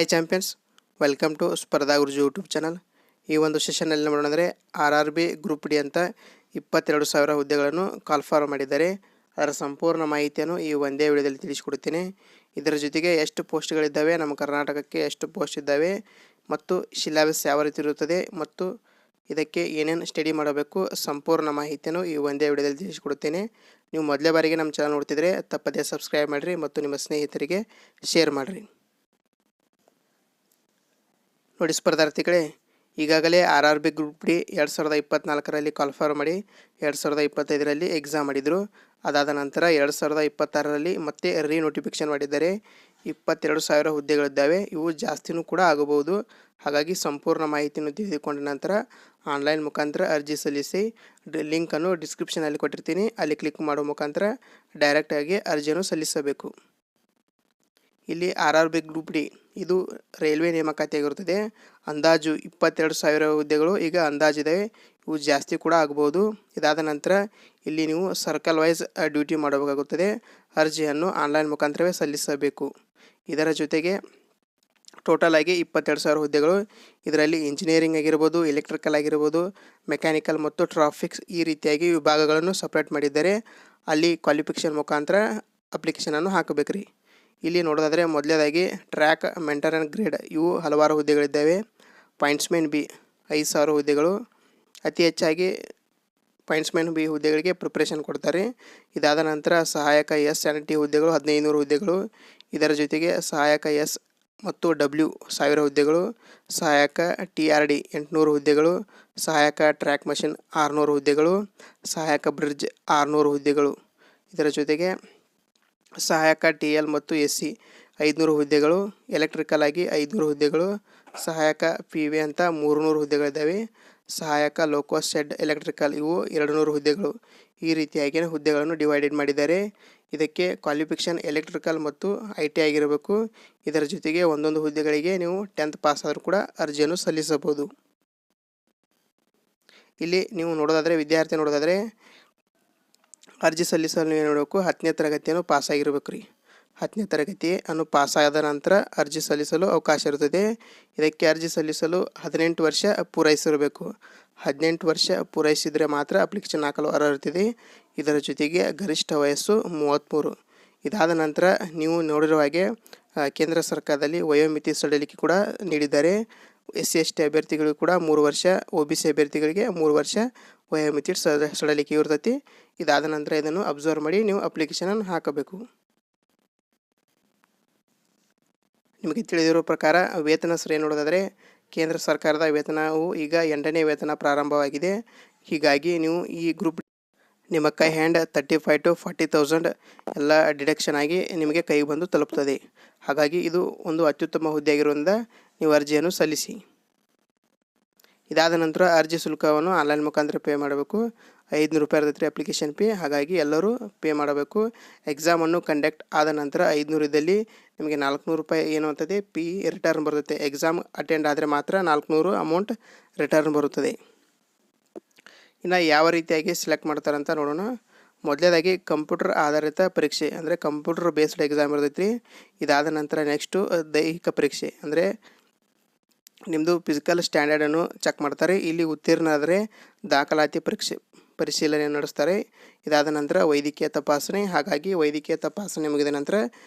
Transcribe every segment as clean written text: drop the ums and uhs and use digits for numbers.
Hi champions, welcome to ಸ್ಪರ್ಧಾ ಗುರುಜಿ YouTube channel. ಈ ಒಂದು ಸೆಷನ್ನಲ್ಲಿ ನೋಡೋಣ RRB ಗ್ರೂಪ್ ಡಿ ಅಂತ 22,000 ಹುದ್ದೆಗಳನ್ನು ಕಾಲ್ಫಾರ್ ಮಾಡಿದ್ದಾರೆ. ಅದರ ಸಂಪೂರ್ಣ ಮಾಹಿತಿಯನ್ನು ಈ ಒಂದೇ ವಿಡಿಯೋದಲ್ಲಿ ತಿಳಿಸಿಕೊಡುತ್ತೇನೆ. ಇದರ ಜೊತೆಗೆ ಎಷ್ಟು ಪೋಸ್ಟ್ಗಳಿದ್ದಾವೆ, ನಮ್ಮ ಕರ್ನಾಟಕಕ್ಕೆ ಎಷ್ಟು ಪೋಸ್ಟ್ ಇದ್ದಾವೆ ಮತ್ತು ಸಿಲೆಬಸ್ ಯಾವ ರೀತಿ ಇರುತ್ತದೆ ಮತ್ತು ಇದಕ್ಕೆ ಏನೇನು ಸ್ಟಡಿ ಮಾಡಬೇಕು ಸಂಪೂರ್ಣ ಮಾಹಿತಿಯನ್ನು ಈ ಒಂದೇ ವಿಡಿಯೋದಲ್ಲಿ ತಿಳಿಸಿಕೊಡುತ್ತೇನೆ. ನೀವು ಮೊದಲೇ ಬಾರಿಗೆ ನಮ್ಮ ಚಾನಲ್ ನೋಡ್ತಿದ್ರೆ ತಪ್ಪದೇ ಸಬ್ಸ್ಕ್ರೈಬ್ ಮಾಡಿರಿ ಮತ್ತು ನಿಮ್ಮ ಸ್ನೇಹಿತರಿಗೆ ಶೇರ್ ಮಾಡಿರಿ. ನೋಡಿ ಸ್ಪರ್ಧಾರ್ಥಿಗಳೇ, ಈಗಾಗಲೇ RRB ಗ್ರೂಪ್ ಡಿ 2024ರಲ್ಲಿ ಕಾಲ್ಫಾರ್ ಮಾಡಿ 2025ರಲ್ಲಿ ಎಕ್ಸಾಮ್ ಮಾಡಿದರು. ಅದಾದ ನಂತರ 2026ರಲ್ಲಿ ಮತ್ತೆ ನೋಟಿಫಿಕೇಶನ್ ಮಾಡಿದ್ದಾರೆ. 22,000 ಹುದ್ದೆಗಳಿದ್ದಾವೆ. ಇವು ಜಾಸ್ತಿನೂ ಕೂಡ ಆಗಬಹುದು. ಹಾಗಾಗಿ ಸಂಪೂರ್ಣ ಮಾಹಿತಿಯನ್ನು ತಿಳಿದುಕೊಂಡ ನಂತರ ಆನ್ಲೈನ್ ಮುಖಾಂತರ ಅರ್ಜಿ ಸಲ್ಲಿಸಿ. ಲಿಂಕನ್ನು ಡಿಸ್ಕ್ರಿಪ್ಷನಲ್ಲಿ ಕೊಟ್ಟಿರ್ತೀನಿ, ಅಲ್ಲಿ ಕ್ಲಿಕ್ ಮಾಡೋ ಮುಖಾಂತರ ಡೈರೆಕ್ಟಾಗಿ ಅರ್ಜಿಯನ್ನು ಸಲ್ಲಿಸಬೇಕು. ಇಲ್ಲಿ RRB ಗ್ರೂಪ್ ಡಿ ಇದು ರೈಲ್ವೆ ನೇಮಕಾತಿಯಾಗಿರುತ್ತದೆ. ಅಂದಾಜು 22,000 ಹುದ್ದೆಗಳು ಈಗ ಅಂದಾಜಿದ್ದಾವೆ. ಇವು ಜಾಸ್ತಿ ಕೂಡ ಆಗಬಹುದು. ಇದಾದ ನಂತರ ಇಲ್ಲಿ ನೀವು ಸರ್ಕಲ್ ವೈಸ್ ಡ್ಯೂಟಿ ಮಾಡಬೇಕಾಗುತ್ತದೆ. ಅರ್ಜಿಯನ್ನು ಆನ್ಲೈನ್ ಮುಖಾಂತರವೇ ಸಲ್ಲಿಸಬೇಕು. ಇದರ ಜೊತೆಗೆ ಟೋಟಲ್ ಆಗಿ 22,000 ಹುದ್ದೆಗಳು. ಇದರಲ್ಲಿ ಇಂಜಿನಿಯರಿಂಗ್ ಆಗಿರ್ಬೋದು, ಎಲೆಕ್ಟ್ರಿಕಲ್ ಆಗಿರ್ಬೋದು, ಮೆಕ್ಯಾನಿಕಲ್ ಮತ್ತು ಟ್ರಾಫಿಕ್ಸ್ ಈ ರೀತಿಯಾಗಿ ವಿಭಾಗಗಳನ್ನು ಸಪ್ರೇಟ್ ಮಾಡಿದ್ದಾರೆ. ಅಲ್ಲಿ ಕ್ವಾಲಿಫಿಕೇಷನ್ ಮುಖಾಂತರ ಅಪ್ಲಿಕೇಶನನ್ನು ಹಾಕಬೇಕ್ರಿ. ಇಲ್ಲಿ ನೋಡೋದಾದರೆ ಮೊದಲನೇದಾಗಿ ಟ್ರ್ಯಾಕ್ ಮೆಂಟರ್ ಆ್ಯಂಡ್ ಗ್ರೇಡ್ ಇವು ಹಲವಾರು ಹುದ್ದೆಗಳಿದ್ದಾವೆ. ಪಾಯಿಂಟ್ಸ್ಮೆನ್ ಬಿ 5,000 ಹುದ್ದೆಗಳು. ಅತಿ ಹೆಚ್ಚಾಗಿ ಪಾಯಿಂಟ್ಸ್ಮೆನ್ ಬಿ ಹುದ್ದೆಗಳಿಗೆ ಪ್ರಿಪ್ರೇಷನ್ ಕೊಡ್ತಾರೆ. ಇದಾದ ನಂತರ ಸಹಾಯಕ ಎಸ್ ಆ್ಯಂಡ್ ಟಿ ಹುದ್ದೆಗಳು 1,500 ಹುದ್ದೆಗಳು. ಇದರ ಜೊತೆಗೆ ಸಹಾಯಕ ಎಸ್ ಮತ್ತು ಡಬ್ಲ್ಯೂ 1,000 ಹುದ್ದೆಗಳು. ಸಹಾಯಕ TRD 800 ಹುದ್ದೆಗಳು. ಸಹಾಯಕ ಟ್ರ್ಯಾಕ್ ಮಷಿನ್ 600 ಹುದ್ದೆಗಳು. ಸಹಾಯಕ ಬ್ರಿಡ್ಜ್ 600 ಹುದ್ದೆಗಳು. ಇದರ ಜೊತೆಗೆ ಸಹಾಯಕ TL ಮತ್ತು SC 500 ಹುದ್ದೆಗಳು. ಎಲೆಕ್ಟ್ರಿಕಲ್ ಆಗಿ 500 ಹುದ್ದೆಗಳು. ಸಹಾಯಕ PV ಅಂತ 300 ಹುದ್ದೆಗಳಿದ್ದಾವೆ. ಸಹಾಯಕ ಲೋಕೋ ಶೆಡ್ ಎಲೆಕ್ಟ್ರಿಕಲ್ ಇವು 200 ಹುದ್ದೆಗಳು. ಈ ರೀತಿಯಾಗಿ ಹುದ್ದೆಗಳನ್ನು ಡಿವೈಡೆಡ್ ಮಾಡಿದ್ದಾರೆ. ಇದಕ್ಕೆ ಕ್ವಾಲಿಫಿಕೇಷನ್ ಎಲೆಕ್ಟ್ರಿಕಲ್ ಮತ್ತು IT ಆಗಿರಬೇಕು. ಇದರ ಜೊತೆಗೆ ಒಂದೊಂದು ಹುದ್ದೆಗಳಿಗೆ ನೀವು 10th ಪಾಸ್ ಆದರೂ ಕೂಡ ಅರ್ಜಿಯನ್ನು ಸಲ್ಲಿಸಬಹುದು. ಇಲ್ಲಿ ನೀವು ವಿದ್ಯಾರ್ಥಿ ನೋಡೋದಾದರೆ ಅರ್ಜಿ ಸಲ್ಲಿಸಲು ಏನು ಮಾಡಬೇಕು, 10ನೇ ತರಗತಿಯನ್ನು ಪಾಸಾಗಿರ್ಬೇಕು ರೀ. 10ನೇ ತರಗತಿಯನ್ನು ಪಾಸಾದ ನಂತರ ಅರ್ಜಿ ಸಲ್ಲಿಸಲು ಅವಕಾಶ ಇರುತ್ತದೆ. ಇದಕ್ಕೆ ಅರ್ಜಿ ಸಲ್ಲಿಸಲು 18 ವರ್ಷ ಪೂರೈಸಿರಬೇಕು. 18 ವರ್ಷ ಪೂರೈಸಿದರೆ ಮಾತ್ರ ಅಪ್ಲಿಕೇಶನ್ ಹಾಕಲು ಅರ್ಹರಿರುತ್ತದೆ. ಇದರ ಜೊತೆಗೆ ಗರಿಷ್ಠ ವಯಸ್ಸು 33. ಇದಾದ ನಂತರ ನೀವು ನೋಡಿರುವ ಹಾಗೆ ಕೇಂದ್ರ ಸರ್ಕಾರದಲ್ಲಿ ವಯೋಮಿತಿ ಸಡಿಲಿಕೆ ಕೂಡ ನೀಡಿದ್ದಾರೆ. SC ST ಅಭ್ಯರ್ಥಿಗಳಿಗೂ ಕೂಡ 3 ವರ್ಷ, OBC ಅಭ್ಯರ್ಥಿಗಳಿಗೆ 3 ವರ್ಷ ವಯೋಮಿತಿ ಸಡಿಲಿಕೆ ಇರ್ತೈತಿ. ಇದಾದ ನಂತರ ಇದನ್ನು ಅಬ್ಸರ್ವ್ ಮಾಡಿ ನೀವು ಅಪ್ಲಿಕೇಶನನ್ನು ಹಾಕಬೇಕು. ನಿಮಗೆ ತಿಳಿದಿರೋ ಪ್ರಕಾರ ವೇತನ ಶ್ರೇಣಿ ನೋಡೋದಾದರೆ ಕೇಂದ್ರ ಸರ್ಕಾರದ ವೇತನವು ಈಗ 8ನೇ ವೇತನ ಪ್ರಾರಂಭವಾಗಿದೆ. ಹೀಗಾಗಿ ನೀವು ಈ ಗ್ರೂಪ್ ನಿಮ್ಮ ಕೈ ಹ್ಯಾಂಡ್ 35,000 to 40,000 ಎಲ್ಲ ಡಿಡಕ್ಷನ್ ಆಗಿ ನಿಮಗೆ ಕೈಗೆ ಬಂದು ತಲುಪ್ತದೆ. ಹಾಗಾಗಿ ಇದು ಒಂದು ಅತ್ಯುತ್ತಮ ಹುದ್ದೆ ಆಗಿರುವುದರಿಂದ ನೀವು ಅರ್ಜಿಯನ್ನು ಸಲ್ಲಿಸಿ. ಇದಾದ ನಂತರ ಅರ್ಜಿ ಶುಲ್ಕವನ್ನು ಆನ್ಲೈನ್ ಮುಖಾಂತರ ಪೇ ಮಾಡಬೇಕು. 500 ರೂಪಾಯಿ ಇರ್ತೈತೆ ಅಪ್ಲಿಕೇಶನ್ ಫೀ. ಹಾಗಾಗಿ ಎಲ್ಲರೂ ಪೇ ಮಾಡಬೇಕು. ಎಕ್ಸಾಮನ್ನು ಕಂಡಕ್ಟ್ ಆದ ನಂತರ 500 ಇದ್ದಲ್ಲಿ ನಿಮಗೆ 400 ರೂಪಾಯಿ ಏನು ಅಂತದೆ ಫೀ ರಿಟರ್ನ್ ಬರುತ್ತೆ. ಎಕ್ಸಾಮ್ ಅಟೆಂಡ್ ಆದರೆ ಮಾತ್ರ 400 ಅಮೌಂಟ್ ರಿಟರ್ನ್ ಬರುತ್ತದೆ. ಇನ್ನು ಯಾವ ರೀತಿಯಾಗಿ ಸೆಲೆಕ್ಟ್ ಮಾಡ್ತಾರೆ ಅಂತ ನೋಡೋಣ. ಮೊದಲನೇದಾಗಿ ಕಂಪ್ಯೂಟರ್ ಆಧಾರಿತ ಪರೀಕ್ಷೆ ಅಂದರೆ ಕಂಪ್ಯೂಟರ್ ಬೇಸ್ಡ್ ಎಕ್ಸಾಮ್ ಇರ್ತೈತಿ. ಇದಾದ ನಂತರ ನೆಕ್ಸ್ಟು ದೈಹಿಕ ಪರೀಕ್ಷೆ ಅಂದರೆ ನಿಮ್ಮದು ಫಿಸಿಕಲ್ ಸ್ಟ್ಯಾಂಡರ್ಡನ್ನು ಚೆಕ್ ಮಾಡ್ತಾರೆ. ಇಲ್ಲಿ ಉತ್ತೀರ್ಣ ಆದರೆ ದಾಖಲಾತಿ ಪರಿಶೀಲನೆ ನಡೆಸ್ತಾರೆ. ಇದಾದ ನಂತರ ವೈದ್ಯಕೀಯ ತಪಾಸಣೆ. ಹಾಗಾಗಿ ವೈದ್ಯಕೀಯ ತಪಾಸಣೆ ಮುಗಿದ ನಂತರ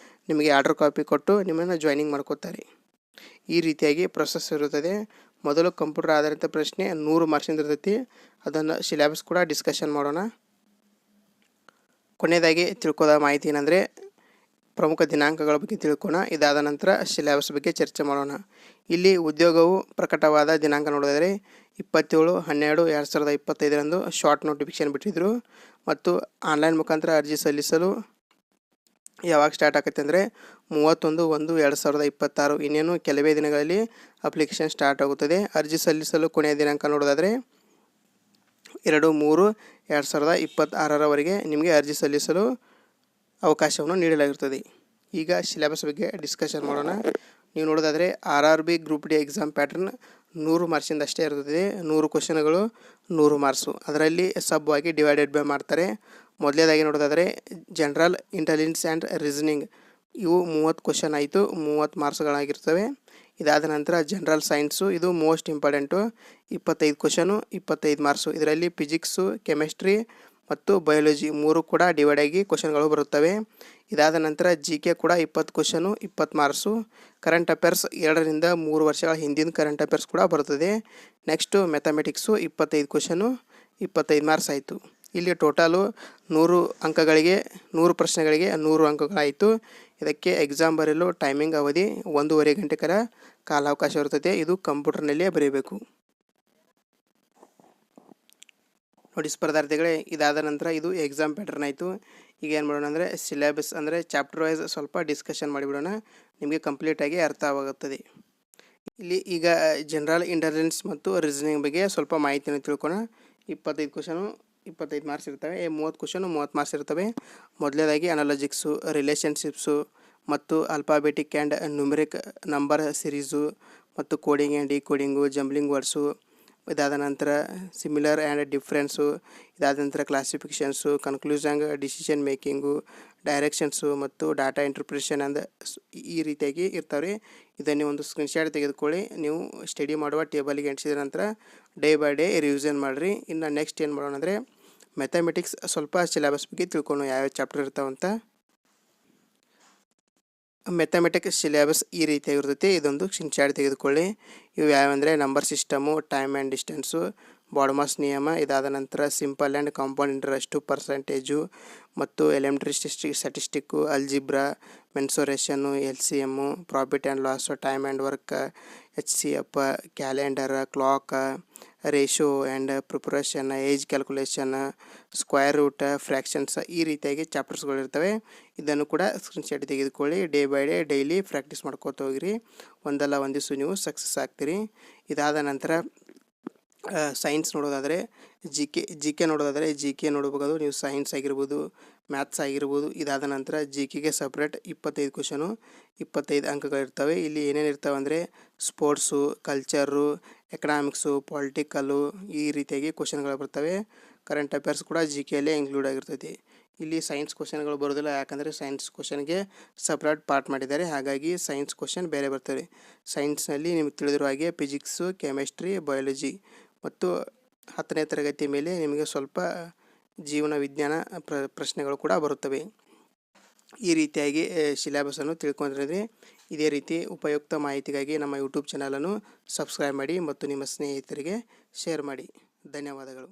ನಿಮಗೆ ಆರ್ಡರ್ ಕಾಪಿ ಕೊಟ್ಟು ನಿಮ್ಮನ್ನು ಜಾಯ್ನಿಂಗ್ ಮಾಡ್ಕೋತಾರೆ. ಈ ರೀತಿಯಾಗಿ ಪ್ರೊಸೆಸ್ ಇರುತ್ತದೆ. ಮೊದಲು ಕಂಪ್ಯೂಟರ್ ಆಧಾರಿತ ಪ್ರಶ್ನೆ 100 ಮಾರ್ಕ್ಸಿಂದ ಇರ್ತೈತಿ. ಅದನ್ನು ಸಿಲೆಬಸ್ ಕೂಡ ಡಿಸ್ಕಷನ್ ಮಾಡೋಣ. ಕೊನೆಯದಾಗಿ ತಿಳ್ಕೋದ ಮಾಹಿತಿ ಏನಂದರೆ ಪ್ರಮುಖ ದಿನಾಂಕಗಳ ಬಗ್ಗೆ ತಿಳ್ಕೋಣ. ಇದಾದ ನಂತರ ಸಿಲೆಬಸ್ ಬಗ್ಗೆ ಚರ್ಚೆ ಮಾಡೋಣ. ಇಲ್ಲಿ ಉದ್ಯೋಗವು ಪ್ರಕಟವಾದ ದಿನಾಂಕ ನೋಡಿದರೆ 27/12/2025ರಂದು ಶಾರ್ಟ್ ನೋಟಿಫಿಕೇಶನ್ ಬಿಟ್ಟಿದ್ದರು. ಮತ್ತು ಆನ್ಲೈನ್ ಮುಖಾಂತರ ಅರ್ಜಿ ಸಲ್ಲಿಸಲು ಯಾವಾಗ ಸ್ಟಾರ್ಟ್ ಆಗುತ್ತೆ ಅಂದರೆ 31/1/2026. ಇನ್ನೇನು ಕೆಲವೇ ದಿನಗಳಲ್ಲಿ ಅಪ್ಲಿಕೇಶನ್ ಸ್ಟಾರ್ಟ್ ಆಗುತ್ತದೆ. ಅರ್ಜಿ ಸಲ್ಲಿಸಲು ಕೊನೆಯ ದಿನಾಂಕ ನೋಡೋದಾದರೆ 2/3/2026ರವರೆಗೆ ನಿಮಗೆ ಅರ್ಜಿ ಸಲ್ಲಿಸಲು ಅವಕಾಶವನ್ನು ನೀಡಲಾಗಿರುತ್ತದೆ. ಈಗ ಸಿಲೆಬಸ್ ಬಗ್ಗೆ ಡಿಸ್ಕಷನ್ ಮಾಡೋಣ. ನೀವು ನೋಡೋದಾದರೆ RRB group D exam pattern 100 ಮಾರ್ಕ್ಸಿಂದ ಅಷ್ಟೇ ಇರ್ತದೆ. 100 ಕ್ವಶನ್ಗಳು 100 ಮಾರ್ಕ್ಸು. ಅದರಲ್ಲಿ ಸಬ್ ಆಗಿ ಡಿವೈಡೆಡ್ ಬೈ ಮಾಡ್ತಾರೆ. ಮೊದಲನೇದಾಗಿ ನೋಡೋದಾದರೆ ಜನರಲ್ ಇಂಟೆಲಿಜೆನ್ಸ್ ಆ್ಯಂಡ್ ರೀಸನಿಂಗ್ ಇವು 30 ಕ್ವಶನ್ ಆಯಿತು, 30 ಮಾರ್ಕ್ಸ್ಗಳಾಗಿರ್ತವೆ. ಇದಾದ ನಂತರ ಜನರಲ್ ಸೈನ್ಸು, ಇದು ಮೋಸ್ಟ್ ಇಂಪಾರ್ಟೆಂಟು. 25 question, 25 marks. ಇದರಲ್ಲಿ ಫಿಸಿಕ್ಸು, ಕೆಮಿಸ್ಟ್ರಿ ಮತ್ತು ಬಯಾಲಜಿ 3 ಕೂಡ ಡಿವೈಡ್ ಆಗಿ ಕ್ವಶನ್ಗಳು ಬರುತ್ತವೆ. ಇದಾದ ನಂತರ ಜಿ ಕೆ ಕೂಡ 20 ಕ್ವಶನು, 20 ಮಾರ್ಕ್ಸು. ಕರೆಂಟ್ ಅಫೇರ್ಸ್ 2 ರಿಂದ 3 ವರ್ಷಗಳ ಹಿಂದಿನ ಕರೆಂಟ್ ಅಫೇರ್ಸ್ ಕೂಡ ಬರುತ್ತದೆ. ನೆಕ್ಸ್ಟು ಮ್ಯಾಥಮೆಟಿಕ್ಸು 25 ಕ್ವಶನು, 25 ಮಾರ್ಕ್ಸ್ ಆಯಿತು. ಇಲ್ಲಿ ಟೋಟಲು 100 ಅಂಕಗಳಿಗೆ 100 ಪ್ರಶ್ನೆಗಳಿಗೆ 100 ಅಂಕಗಳಾಯಿತು. ಇದಕ್ಕೆ ಎಕ್ಸಾಮ್ ಬರೆಯಲು ಟೈಮಿಂಗ್ ಅವಧಿ 1.5 ಗಂಟೆ ಕಾಲಾವಕಾಶ ಇರುತ್ತದೆ. ಇದು ಕಂಪ್ಯೂಟರ್ನಲ್ಲೇ ಬರೆಯಬೇಕು. ನೋಡಿ ಸ್ಪರ್ಧಾರ್ಥಿಗಳೇ, ಇದಾದ ನಂತರ ಇದು ಎಕ್ಸಾಮ್ ಪ್ಯಾಟರ್ನ್ ಆಯಿತು. ಈಗ ಏನು ಮಾಡೋಣ ಅಂದರೆ ಸಿಲೆಬಸ್ ಅಂದರೆ ಚಾಪ್ಟರ್ ವೈಸ್ ಸ್ವಲ್ಪ ಡಿಸ್ಕಷನ್ ಮಾಡಿಬಿಡೋಣ, ನಿಮಗೆ ಕಂಪ್ಲೀಟಾಗಿ ಅರ್ಥವಾಗುತ್ತದೆ. ಇಲ್ಲಿ ಈಗ ಜನರಲ್ ಇಂಟೆಲಿಜೆನ್ಸ್ ಮತ್ತು ರೀಸನಿಂಗ್ ಬಗ್ಗೆ ಸ್ವಲ್ಪ ಮಾಹಿತಿಯನ್ನು ತಿಳ್ಕೊಳ್ಳೋಣ. 25 ಕ್ವಶನು, 25 ಮಾರ್ಕ್ಸ್ ಇರ್ತವೆ. 30 ಕ್ವಶನು, 30 ಮಾರ್ಕ್ಸ್ ಇರ್ತವೆ. ಮೊದಲನೇದಾಗಿ ಅನಾಲಜಿಕ್ಸು, ರಿಲೇಷನ್ಶಿಪ್ಸು ಮತ್ತು alphabetic and numeric number series ಮತ್ತು ಕೋಡಿಂಗ್ ಆ್ಯಂಡ್ ಡಿಕೋಡಿಂಗು, ಜಂಬ್ಲಿಂಗ್ ವರ್ಡ್ಸು. ಇದಾದ ನಂತರ ಸಿಮಿಲರ್ ಆ್ಯಂಡ್ ಡಿಫ್ರೆನ್ಸು. ಇದಾದ ನಂತರ ಕ್ಲಾಸಿಫಿಕೇಷನ್ಸು, ಕನ್ಕ್ಲೂಷನ್, ಡಿಸಿಷನ್ ಮೇಕಿಂಗು, ಡೈರೆಕ್ಷನ್ಸು ಮತ್ತು ಡಾಟಾ ಇಂಟರ್ಪ್ರಿಟೇಷನ್ ಅಂದ ಈ ರೀತಿಯಾಗಿ ಇರ್ತಾವೆ. ಇದನ್ನು ಒಂದು ಸ್ಕ್ರೀನ್ಶಾಟ್ ತೆಗೆದುಕೊಳ್ಳಿ. ನೀವು ಸ್ಟಡಿ ಮಾಡುವ ಟೇಬಲಿಗೆ ಅಂಟಿಸಿದ ನಂತರ ಡೇ ಬೈ ಡೇ ರಿವಿಷನ್ ಮಾಡಿರಿ. ಇನ್ನು ನೆಕ್ಸ್ಟ್ ಏನು ಮಾಡೋಣ ಅಂದರೆ ಮ್ಯಾಥಮೆಟಿಕ್ಸ್ ಸ್ವಲ್ಪ ಸಿಲೆಬಸ್ ಬಗ್ಗೆ ತಿಳ್ಕೊಂಡು ಯಾವ್ಯಾವ ಚಾಪ್ಟರ್ ಇರ್ತಾವಂತ. ಮ್ಯಾಥಮೆಟಿಕ್ಸ್ ಸಿಲೆಬಸ್ ಈ ರೀತಿಯಾಗಿರ್ತೈತಿ. ಇದೊಂದು ಸ್ಕ್ರೀನ್ಶಾಟ್ ತೆಗೆದುಕೊಳ್ಳಿ. ಇವು ಯಾವಂದರೆ number system, time and distance, BODMAS ನಿಯಮ. ಇದಾದ ನಂತರ simple and compound interest, percentage ಮತ್ತು elementary statistic, algebra, mensuration, LCM, profit and loss, time and work, HCF, calendar, clock, ratio and preparation, age calculation, square root, fractions ಈ ರೀತಿಯಾಗಿ ಚಾಪ್ಟರ್ಸ್ಗಳಿರ್ತವೆ. ಇದನ್ನು ಕೂಡ screenshot ತೆಗೆದುಕೊಳ್ಳಿ. Day by day daily practice ಮಾಡ್ಕೋತ ಹೋಗಿರಿ. ಒಂದಲ್ಲ ಒಂದು ದಿವಸ ನೀವು ಸಕ್ಸಸ್ ಆಗ್ತೀರಿ. ಇದಾದ ನಂತರ ಸೈನ್ಸ್ ನೋಡೋದಾದರೆ ಜಿ ಕೆ ನೋಡೋದಾದರೆ ಜಿ ಕೆ ನೋಡಬೇಕಾದ್ರು ನೀವು ಸೈನ್ಸ್ ಆಗಿರ್ಬೋದು, ಮ್ಯಾಥ್ಸ್ ಆಗಿರ್ಬೋದು. ಇದಾದ ನಂತರ ಜಿ ಕೆಗೆ ಸಪ್ರೇಟ್ 25 ಕ್ವಶನು, 25 ಅಂಕಗಳಿರ್ತವೆ. ಇಲ್ಲಿ ಏನೇನು ಇರ್ತವೆ ಅಂದರೆ ಸ್ಪೋರ್ಟ್ಸು, ಕಲ್ಚರು, ಎಕನಾಮಿಕ್ಸು, ಪೊಲಿಟಿಕಲ್ಲು ಈ ರೀತಿಯಾಗಿ ಕ್ವಶನ್ಗಳು ಬರ್ತವೆ. ಕರೆಂಟ್ ಅಫೇರ್ಸ್ ಕೂಡ ಜಿ ಕೆಯಲ್ಲೇ ಇನ್ಕ್ಲೂಡ್ ಆಗಿರ್ತೈತಿ. ಇಲ್ಲಿ ಸೈನ್ಸ್ ಕ್ವಶನ್ಗಳು ಬರೋದಿಲ್ಲ, ಯಾಕಂದರೆ ಸೈನ್ಸ್ ಕ್ವಶನ್ಗೆ ಸಪ್ರೇಟ್ ಪಾರ್ಟ್ ಮಾಡಿದ್ದಾರೆ. ಹಾಗಾಗಿ ಸೈನ್ಸ್ ಕ್ವಶನ್ ಬೇರೆ ಬರ್ತವೆ. ಸೈನ್ಸ್ನಲ್ಲಿ ನಿಮಗೆ ತಿಳಿದಿರೋ ಹಾಗೆ ಫಿಸಿಕ್ಸು, ಕೆಮಿಸ್ಟ್ರಿ, ಬಯಾಲಜಿ ಮತ್ತು 10ನೇ ತರಗತಿ ಮೇಲೆ ನಿಮಗೆ ಸ್ವಲ್ಪ ಜೀವನ ವಿಜ್ಞಾನ ಪ್ರಶ್ನೆಗಳು ಕೂಡ ಬರುತ್ತವೆ. ಈ ರೀತಿಯಾಗಿ ಸಿಲೆಬಸನ್ನು ತಿಳ್ಕೊಂಡಿದ್ರೆ ಇದೇ ರೀತಿ ಉಪಯುಕ್ತ ಮಾಹಿತಿಗಾಗಿ ನಮ್ಮ ಯೂಟ್ಯೂಬ್ ಚಾನಲನ್ನು ಸಬ್ಸ್ಕ್ರೈಬ್ ಮಾಡಿ ಮತ್ತು ನಿಮ್ಮ ಸ್ನೇಹಿತರಿಗೆ ಶೇರ್ ಮಾಡಿ. ಧನ್ಯವಾದಗಳು.